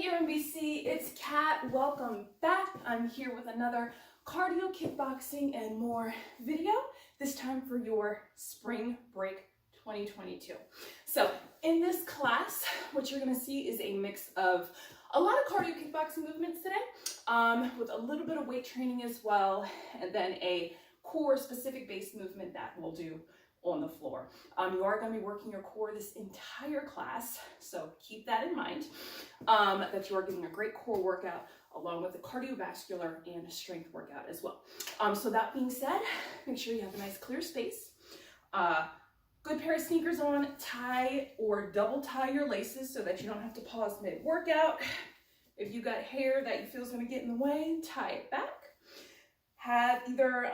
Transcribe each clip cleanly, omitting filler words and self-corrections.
UMBC, it's Kat. Welcome back. I'm here with another cardio, kickboxing, and more video, this time for your spring break 2022. So in this class, what you're going to see is a mix of a lot of cardio kickboxing movements today, with a little bit of weight training as well, and then a core specific base movement that we'll do on the floor. You are going to be working your core this entire class, so keep that in mind, that you are getting a great core workout along with a cardiovascular and strength workout as well. So that being said, make sure you have a nice clear space, good pair of sneakers on, tie or double tie your laces so that you don't have to pause mid-workout. If you got hair that you feel is going to get in the way, tie it back. Have either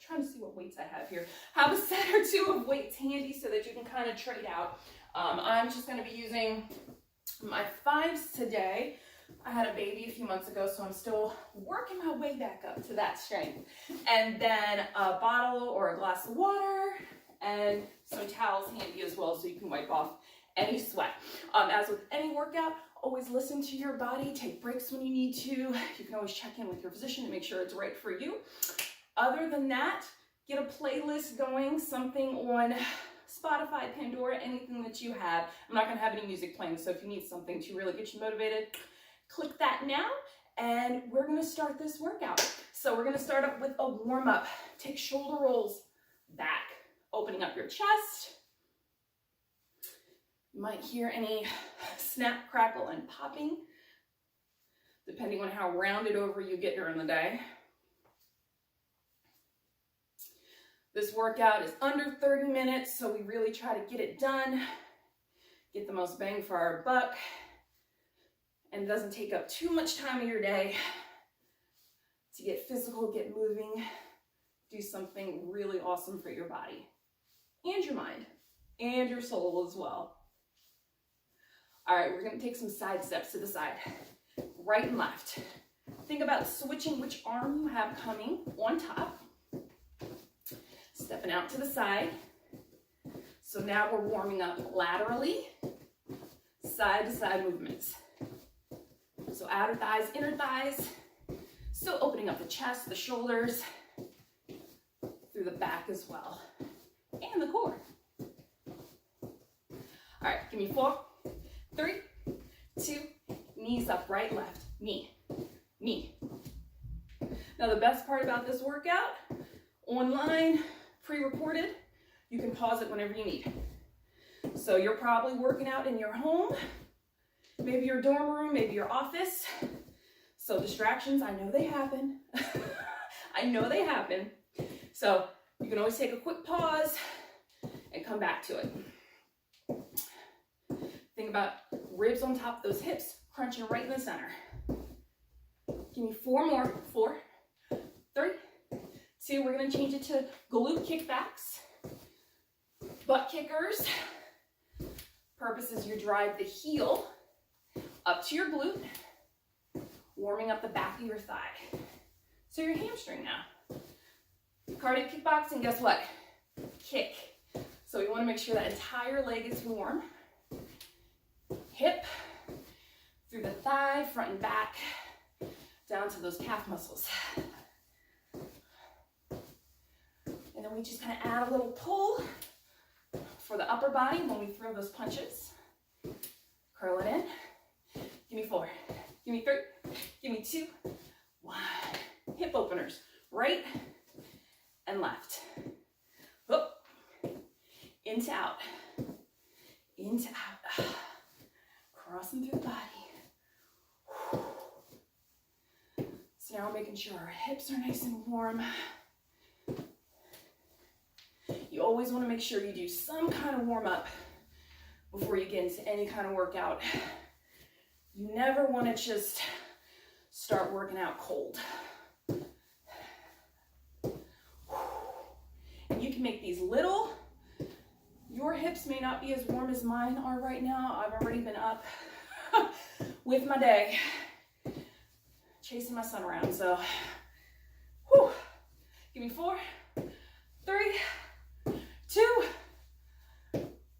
trying to see what weights I have here. Have a set or two of weights handy so that you can kind of trade out. I'm just going to be using my 5s today. I had a baby a few months ago, so I'm still working my way back up to that strength. And then a bottle or a glass of water and some towels handy as well so you can wipe off any sweat. As with any workout, always listen to your body, take breaks when you need to. You can always check in with your physician to make sure it's right for you. Other than that, get a playlist going, something on Spotify, Pandora, anything that you have. I'm not going to have any music playing, so if you need something to really get you motivated, click that now, and we're going to start this workout. So we're going to start up with a warm-up. Take shoulder rolls back, opening up your chest. You might hear any snap, crackle, and popping, depending on how rounded over you get during the day. This workout is under 30 minutes, so we really try to get it done, get the most bang for our buck, and it doesn't take up too much time of your day to get physical, get moving, do something really awesome for your body and your mind and your soul as well. All right, we're gonna take some side steps to the side, right and left. Think about switching which arm you have coming on top. Stepping out to the side. So now we're warming up laterally, side to side movements. So outer thighs, inner thighs. Still opening up the chest, the shoulders, through the back as well, and the core. All right, give me 4, 3, 2, knees up, right, left, knee, knee. Now the best part about this workout, online, pre-recorded, you can pause it whenever you need. So you're probably working out in your home, maybe your dorm room, maybe your office. So distractions, I know they happen. I know they happen. So you can always take a quick pause and come back to it. Think about ribs on top of those hips, crunching right in the center. Give me 4 more. 4, 3, 2, we're going to change it to glute kickbacks, butt kickers. Purpose is you drive the heel up to your glute, warming up the back of your thigh. So your hamstring now. Cardio kickboxing, guess what? Kick. So we want to make sure that entire leg is warm. Hip, through the thigh, front and back, down to those calf muscles. And then we just kind of add a little pull for the upper body when we throw those punches. Curl it in. Give me 4. Give me 3. Give me 2. 1. Hip openers. Right and left. Up. Into out. Into out. Crossing through the body. So now we're making sure our hips are nice and warm. You always want to make sure you do some kind of warm-up before you get into any kind of workout. You never want to just start working out cold. And you can make these little. Your hips may not be as warm as mine are right now. I've already been up with my day, chasing my son around. So, whew. Give me 4, 3, 2,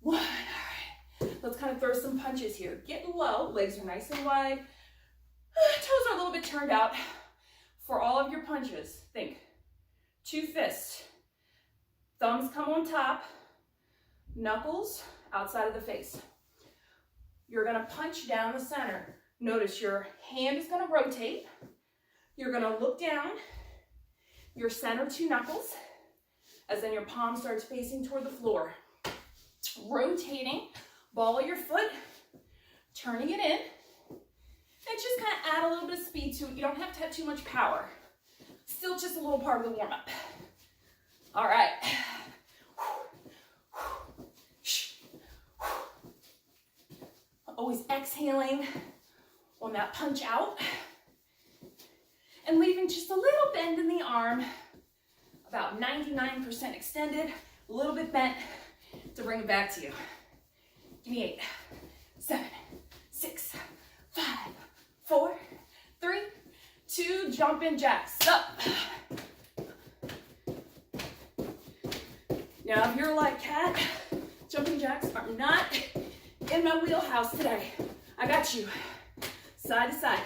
1. All right. Let's kind of throw some punches here. Get low, legs are nice and wide. Toes are a little bit turned out. For all of your punches, think 2 fists. Thumbs come on top, knuckles outside of the face. You're gonna punch down the center. Notice your hand is gonna rotate. You're gonna look down, your center 2 knuckles, as then your palm starts facing toward the floor. Rotating, ball of your foot, turning it in. And just kind of add a little bit of speed to it. You don't have to have too much power. Still just a little part of the warm-up. All right. Always exhaling on that punch out. And leaving just a little bend in the arm, about 99% extended, a little bit bent to bring it back to you. Give me 8, 7, 6, 5, 4, 3, 2, jumping jacks up. Now, if you're like Kat, jumping jacks are not in my wheelhouse today. I got you. Side to side.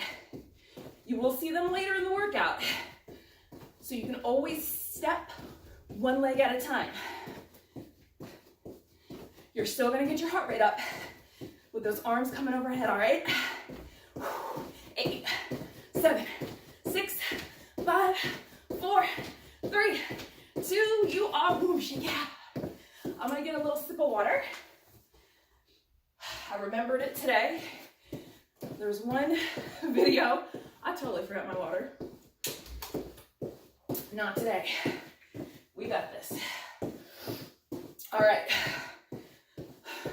You will see them later in the workout. So you can always step one leg at a time. You're still gonna get your heart rate up with those arms coming overhead, all right? 8, 7, 6, 5, 4, 3, 2, you are whooshing. Yeah. I'm gonna get a little sip of water. I remembered it today. There's one video. I totally forgot my water. Not today. We got this. All right.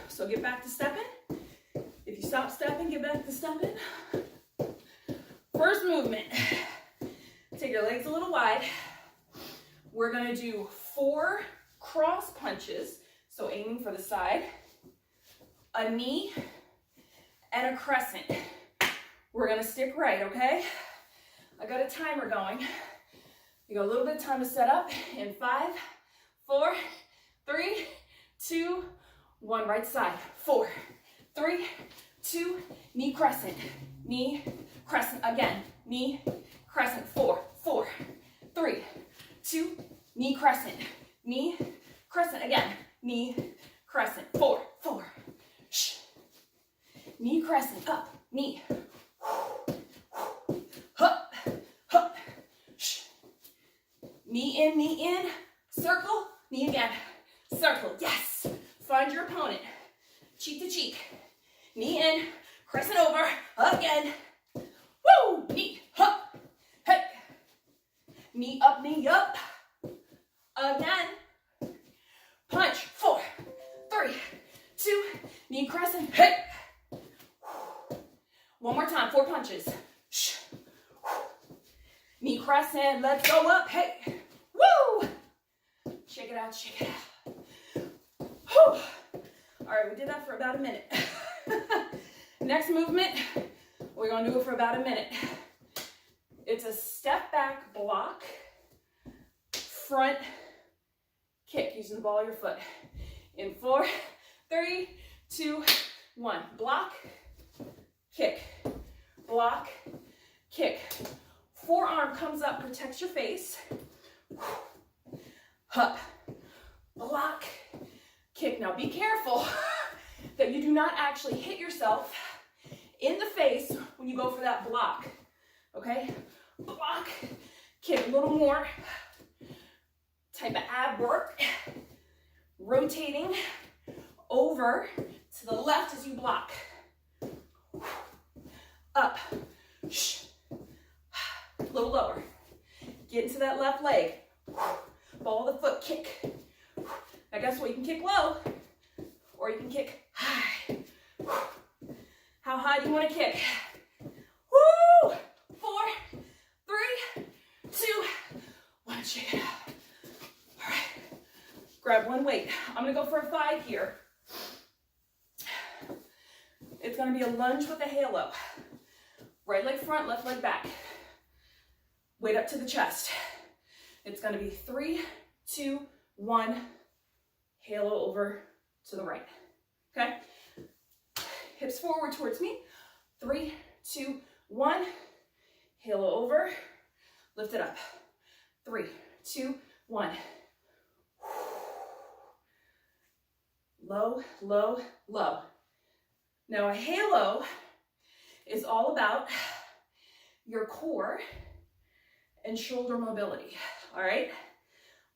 So get back to stepping. If you stop stepping, get back to stepping. First movement. Take your legs a little wide. We're gonna do 4 cross punches. So aiming for the side, a knee, and a crescent. We're gonna stick right, okay? I got a timer going. You got a little bit of time to set up in 5, 4, 3, 2, 1, right side. 4, 3, 2, knee crescent, knee crescent again, knee crescent. 4, 4, 3, 2, knee crescent, knee crescent again, knee crescent. 4, 4, shh. Knee crescent up, knee. Hup, hup, shh. Knee in, circle, knee again, circle, yes. Find your opponent, cheek to cheek. Knee in, crescent over, again. Woo, knee, hup, hey. Knee up, again. Punch, 4, 3, 2, knee crescent, hey. One more time, 4 punches. Shh. Knee crescent, let's go up, hey. Woo! Shake it out, shake it out. Whew. All right, we did that for about a minute. Next movement, we're gonna do it for about a minute. It's a step back block, front kick using the ball of your foot. In 4, 3, 2, 1. Block, kick, block, kick. Forearm comes up, protects your face. Up, block, kick. Now be careful that you do not actually hit yourself in the face when you go for that block, okay? Block, kick, a little more type of ab work. Rotating over to the left as you block. Up, shh. A little lower. Get into that left leg. Ball of the foot, kick. Now guess what? You can kick low or you can kick high. How high do you want to kick? Woo! 4, 3, 2, 1. Shake it out. All right. Grab one weight. I'm going to go for a 5 here. It's going to be a lunge with a halo. Right leg front, left leg back. Weight up to the chest. It's going to be 3, 2, 1. Halo over to the right. Okay? hips forward towards me. 3, 2, 1. Halo over. Lift it up. 3, 2, 1. Low, low, low. Now a halo is all about your core and shoulder mobility, all right?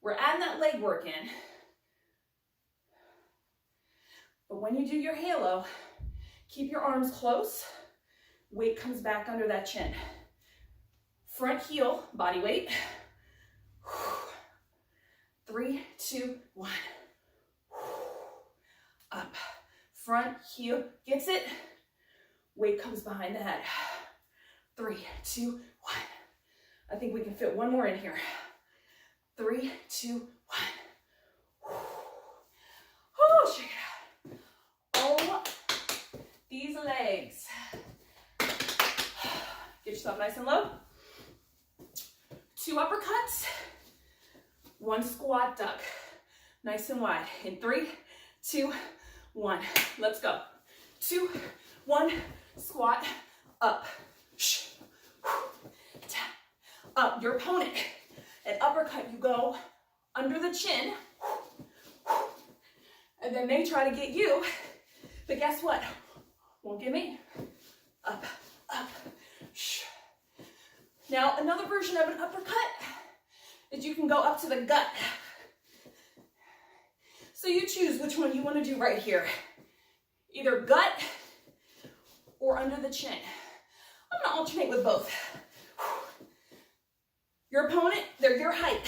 We're adding that leg work in. But when you do your halo, keep your arms close. Weight comes back under that chin. Front heel, body weight. 3, 2, 1. Up. Front heel gets it. Weight comes behind the head. 3, 2, 1. I think we can fit one more in here. 3, 2, 1. Oh, shake it out. Oh, these legs. Get yourself nice and low. 2 uppercuts. 1 squat duck. Nice and wide. In 3, 2, 1. Let's go. 2, 1. Squat. Up. Up. Your opponent. An uppercut, you go under the chin. And then they try to get you. But guess what? Won't get me. Up. Up. Now, another version of an uppercut is you can go up to the gut. So you choose which one you want to do right here. Either gut or under the chin. I'm going to alternate with both. Your opponent, they're your height.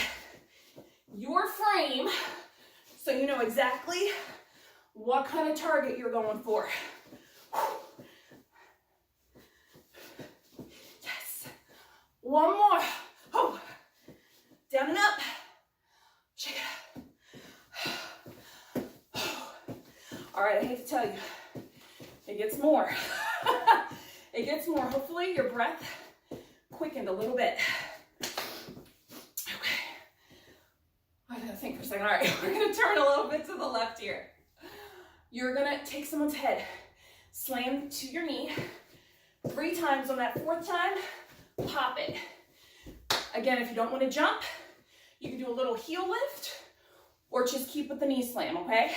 Your frame, so you know exactly what kind of target you're going for. Yes. One more. Oh. Down and up. Shake it out. All right, I hate to tell you, it gets more. It gets more. Hopefully your breath quickened a little bit. Okay. I gotta think for a second. All right, we're gonna turn a little bit to the left here. You're gonna take someone's head, slam to your knee 3 times. On that 4th time, pop it. Again, if you don't want to jump, you can do a little heel lift or just keep with the knee slam, okay?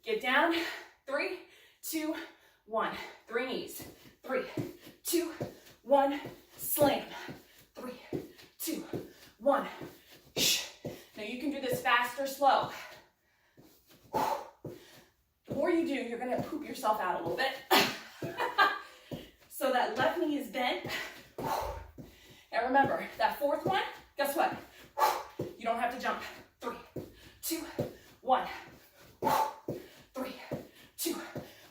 Get down. 3, 2, 1. 3 knees. 3, 2, 1. Slam. 3, 2, 1. Now you can do this fast or slow. The more you do, you're going to poop yourself out a little bit. So that left knee is bent. And remember, that 4th one, guess what? You don't have to jump. 3, 2, 1. 3, 2,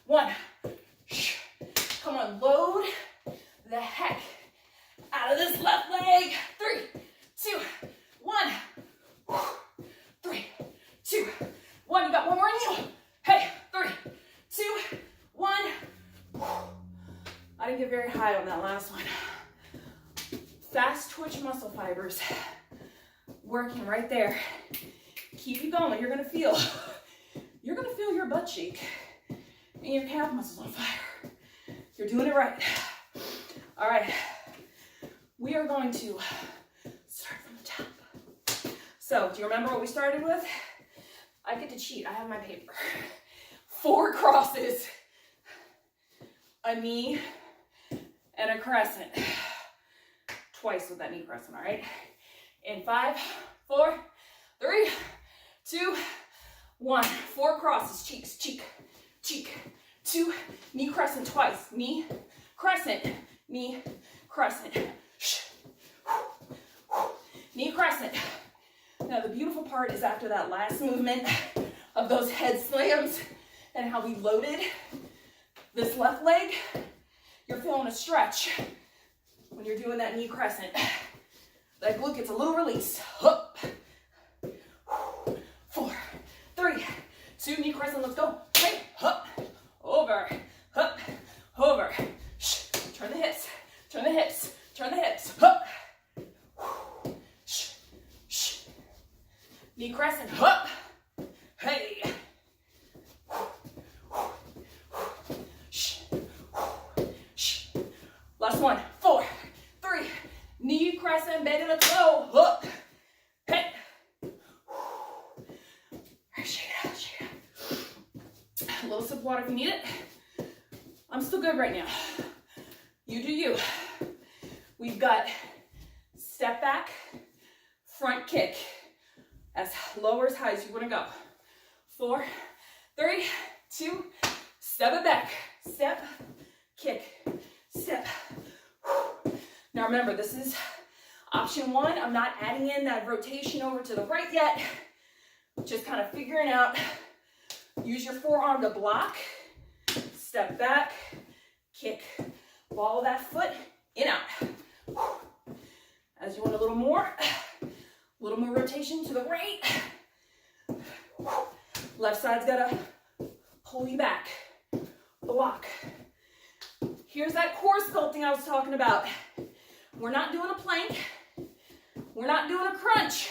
1. Come on, load the heck out of this left leg. 3, 2, 1. 3, 2, 1. You got one more in you. Hey, 3, 2, 1. I didn't get very high on that last one. Fast twitch muscle fibers working right there. Keep you going. You're gonna feel your butt cheek and your calf muscles on fire. You're doing it right. All right, we are going to start from the top. So, do you remember what we started with? I get to cheat. I have my paper. 4 crosses, a knee, and a crescent. Twice with that knee crescent, all right? In 5, 4, 3, 2, 1. 4 crosses, cheeks, cheek, cheek. 2, knee crescent twice. Knee, crescent, knee, crescent. Knee crescent. Now the beautiful part is after that last movement of those head slams and how we loaded this left leg, you're feeling a stretch when you're doing that knee crescent. That glute gets a little release. Up. 4, 3, 2, knee crescent, let's go. Hey, up, over, up, over. Turn the hips, turn the hips, turn the hips. Up. Knee crescent, up. Hey. Last one. 4, 3, knee crescent, bend in a toe, hook. Hey. Shake it out, shake it out. A little sip of water if you need it. I'm still good right now. You do you. We've got step back, front kick. As low or as high as you want to go. 4, 3, 2, step it back. Step, kick, step. Now remember, this is option 1. I'm not adding in that rotation over to the right yet. Just kind of figuring out. Use your forearm to block. Step back, kick. Ball that foot in, out. As you want a little more rotation to the right. Left side's gotta pull you back. Block. Here's that core sculpting I was talking about. We're not doing a plank. We're not doing a crunch.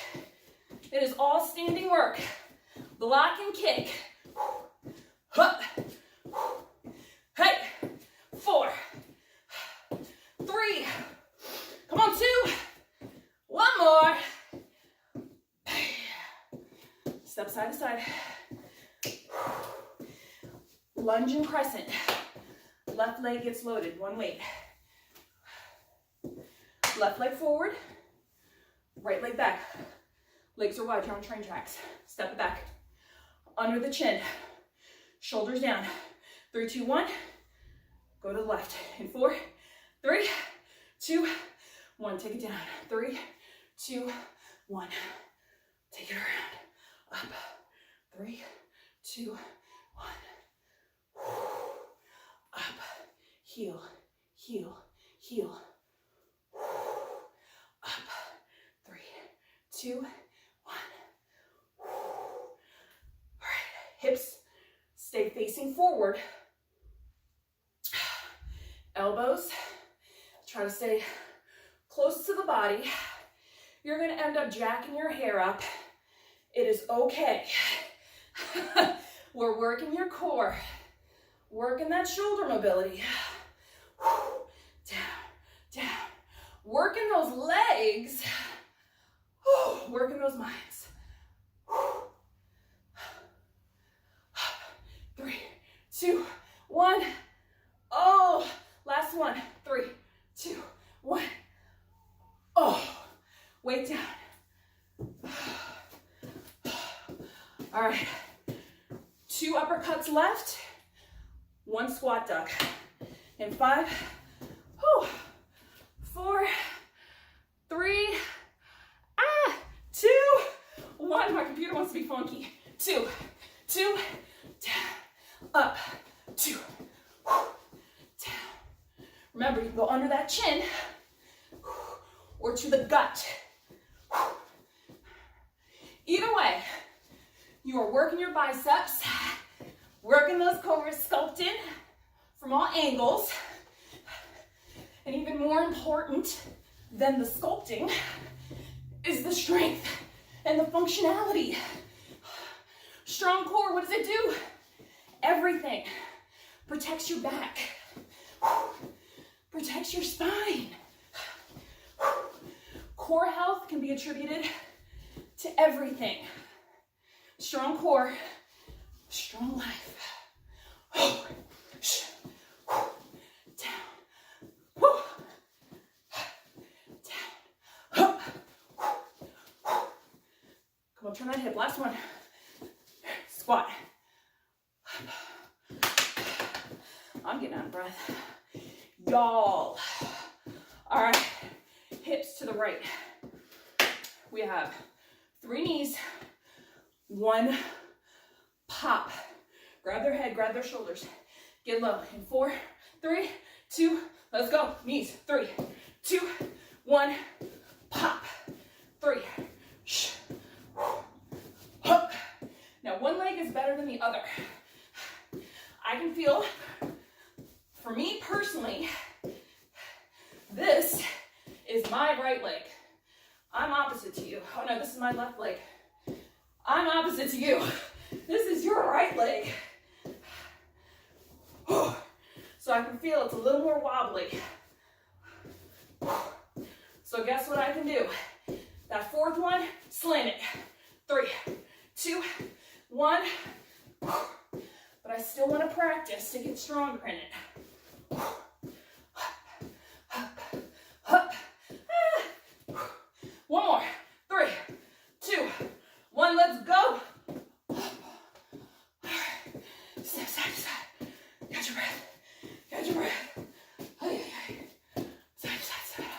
It is all standing work. Block and kick. Hup. Hey. 4, 3. Come on, 2. One more. Step side to side. Lunge and crescent. Left leg gets loaded, one weight. Left leg forward, right leg back. Legs are wide, you're on train tracks. Step it back. Under the chin. Shoulders down. 3, 2, 1. Go to the left. In 4, 3, 2, 1. Take it down. 3, 2, 1. Take it around. Up. 3, 2, 1. Up. Heel, heel, heel. Up. 3, 2, 1. All right. Hips stay facing forward. Elbows, try to stay close to the body. You're going to end up jacking your hair up. It is okay. We're working your core, working that shoulder mobility. Down, down. Working those legs, working those minds. 3, 2, 1. Oh, last one. 3, 2, 1. Oh, weight down. All right. 2 uppercuts left. 1 squat duck. In 5, 4, 3, 2, 1. My computer wants to be funky. 2, 2, down, up, 2, down. Remember, you can go under that chin or to the gut. Either way, you are working your biceps, working those core sculpting from all angles. And even more important than the sculpting is the strength and the functionality. Strong core, what does it do? Everything. Protects your back. Protects your spine. Core health can be attributed to everything. Strong core, strong life. Down. Down. Come on, turn that hip. Last one. Squat. I'm getting out of breath. Y'all. All right. Hips to the right. We have 3 knees, 1 pop. Grab their head, grab their shoulders. Get low. In 4, 3, 2, let's go. Knees. 3, 2, 1, pop. 3. Up. Now, one leg is better than the other. I can feel, for me personally, this is my right leg. I'm opposite to you. Oh no, this is my left leg. I'm opposite to you. This is your right leg. So I can feel it's a little more wobbly. So guess what I can do? That fourth one, slam it. 3, 2, 1. But I still want to practice to get stronger in it. One more. 3, 2, 1. Let's go. Step side to side. Catch your breath. Catch your breath. Side to side, step it up.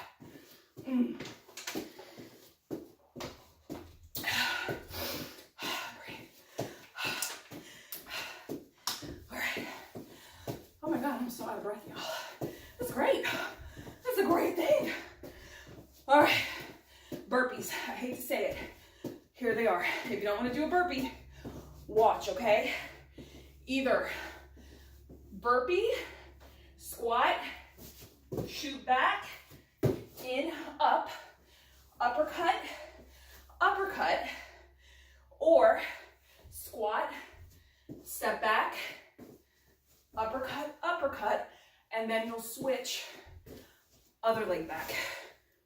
I'm so out of breath, y'all. That's great. That's a great thing. All right, burpees. I hate to say it. Here they are. If you don't want to do a burpee, watch, okay? Either burpee, squat, shoot back, in, up, uppercut, uppercut, or squat, step back, uppercut, uppercut, and then you'll switch other leg back,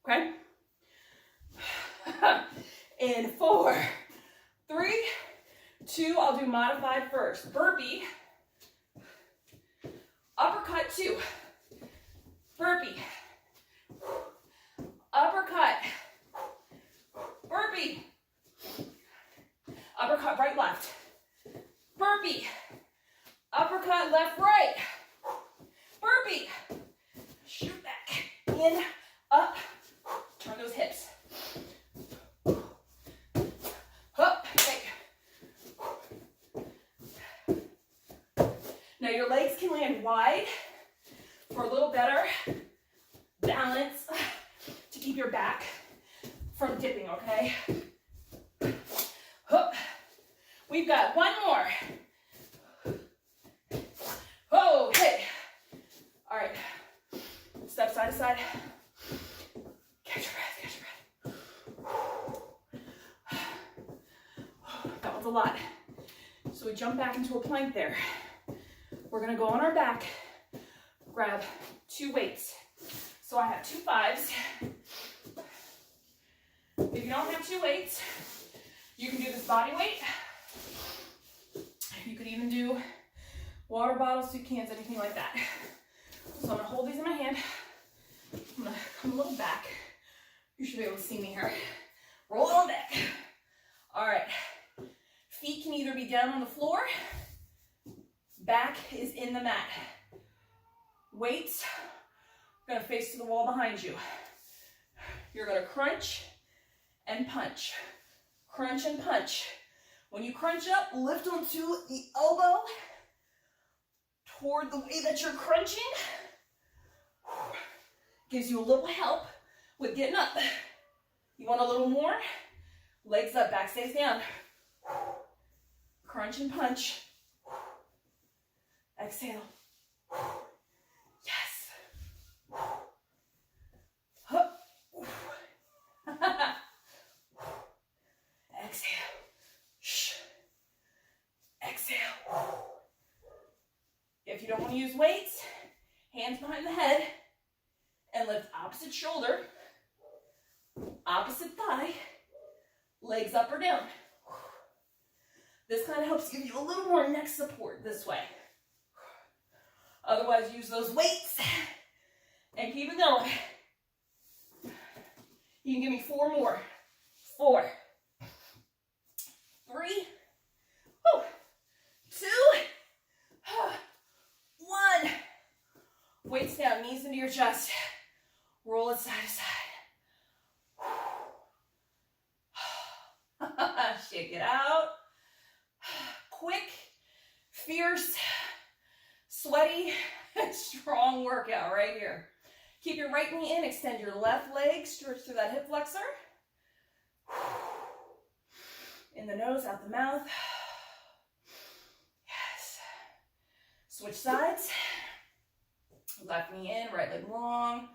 okay? In 4, 3, 2, I'll do modified first. Burpee, uppercut 2, burpee, uppercut, burpee, uppercut right, left, burpee, uppercut left, right, burpee, shoot back, in, up, turn those hips. Up, okay. Now your legs can land wide for a little better balance to keep your back from dipping, okay? Up. We've got one more. Okay. All right. Step side to side. Catch your breath, catch your breath. That was a lot. So we jump back into a plank there. We're gonna go on our back, grab 2 weights. So I have 2 5s. If you don't have 2 weights, you can do this body weight. You could even do water bottles, soup cans, anything like that. So I'm gonna hold these in my hand. I'm gonna come a little back. You should be able to see me here. Roll it on back. All right. Feet can either be down on the floor, back is in the mat. Weights, gonna face to the wall behind you. You're gonna crunch and punch. Crunch and punch. When you crunch up, lift onto the elbow toward the way that you're crunching. Gives you a little help with getting up. You want a little more? Legs up, back stays down. Crunch and punch. Exhale. Yes. Exhale. Shh. Exhale. If you don't want to use weights, hands behind the head and lift opposite shoulder, opposite thigh, legs up or down. This kind of helps give you a little more neck support this way. Otherwise, use those weights and keep it going. You can give me 4 more. 4, 3, 2, 1. Weights down, knees into your chest. Roll it side to side. Shake it out. Quick, fierce, sweaty, strong workout right here. Keep your right knee in, extend your left leg, stretch through that hip flexor. In the nose, out the mouth. Yes. Switch sides. Left knee in, right leg long.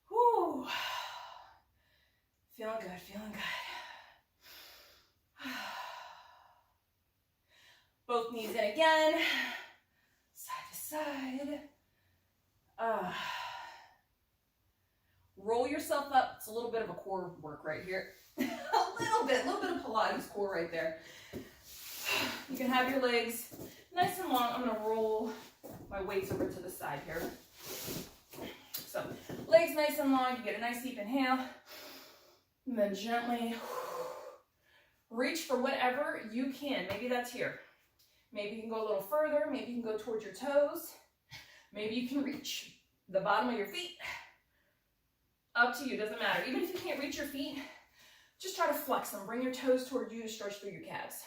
Whew. Feeling good, feeling good. Both knees in again. Side to side. yourself up. It's a little bit of a core work right here. a little bit of Pilates core right there. You can have your legs nice and long. I'm gonna roll my weights over to the side here. So legs nice and long, you get a nice deep inhale, and then gently reach for whatever you can. Maybe that's here. Maybe you can go a little further. Maybe you can go towards your toes. Maybe you can reach the bottom of your feet. Up to you, doesn't matter. Even if you can't reach your feet, just try to flex them. Bring your toes toward you to stretch through your calves.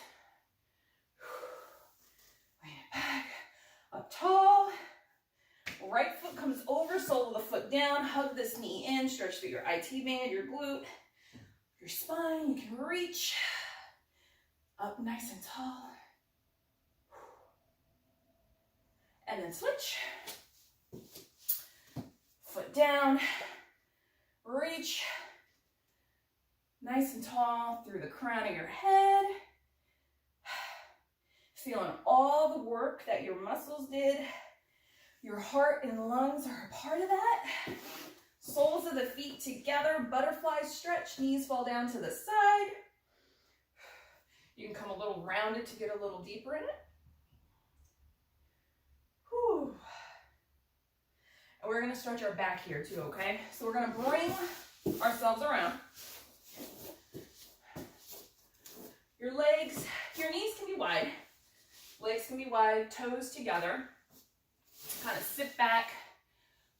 Bring it back, up tall. Right foot comes over, sole of the foot down. Hug this knee in, stretch through your IT band, your glute, your spine. You can reach up nice and tall. And then switch. Foot down, reach, nice and tall through the crown of your head. Feeling all the work that your muscles did. Your heart and lungs are a part of that. Soles of the feet together, butterfly stretch, knees fall down to the side. You can come a little rounded to get a little deeper in it. Whew. And we're gonna stretch our back here too, okay? So we're gonna bring ourselves around. Your legs, your knees can be wide. Legs can be wide, toes together. Kind of sit back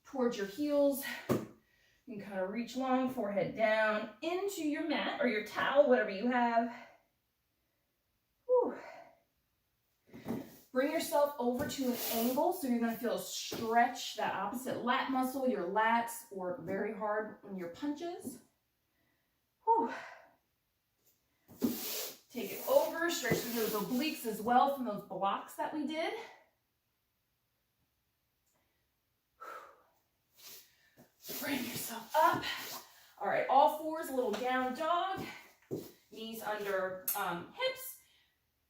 towards your heels. You can kind of reach long, forehead down into your mat or your towel, whatever you have. Whew. Bring yourself over to an angle, so you're going to feel a stretch, that opposite lat muscle. Your lats work very hard on your punches. Whew. Take it over, stretch through those obliques as well from those blocks that we did. Bring yourself up. All right, all fours, a little down dog. Knees under hips,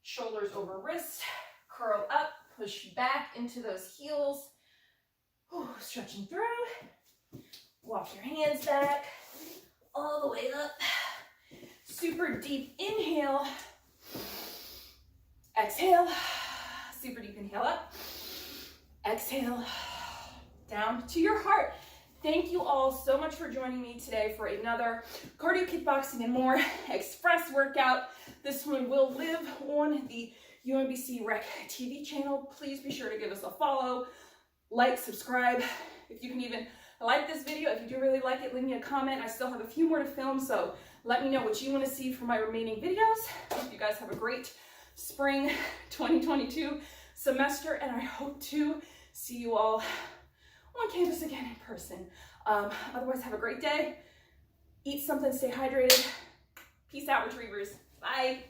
shoulders over wrist. Curl up, push back into those heels. Whew, stretching through. Walk your hands back, all the way up. Super deep inhale. Exhale. Super deep inhale up. Exhale. Down to your heart. Thank you all so much for joining me today for another Cardio Kickboxing and More Express workout. This one will live on the UMBC Rec TV channel. Please be sure to give us a follow, like, subscribe. If you can even like this video, if you do really like it, leave me a comment. I still have a few more to film, so let me know what you want to see for my remaining videos. Hope you guys have a great spring 2022 semester, and I hope to see you all on campus again in person. Otherwise, have a great day. Eat something, stay hydrated. Peace out, Retrievers. Bye.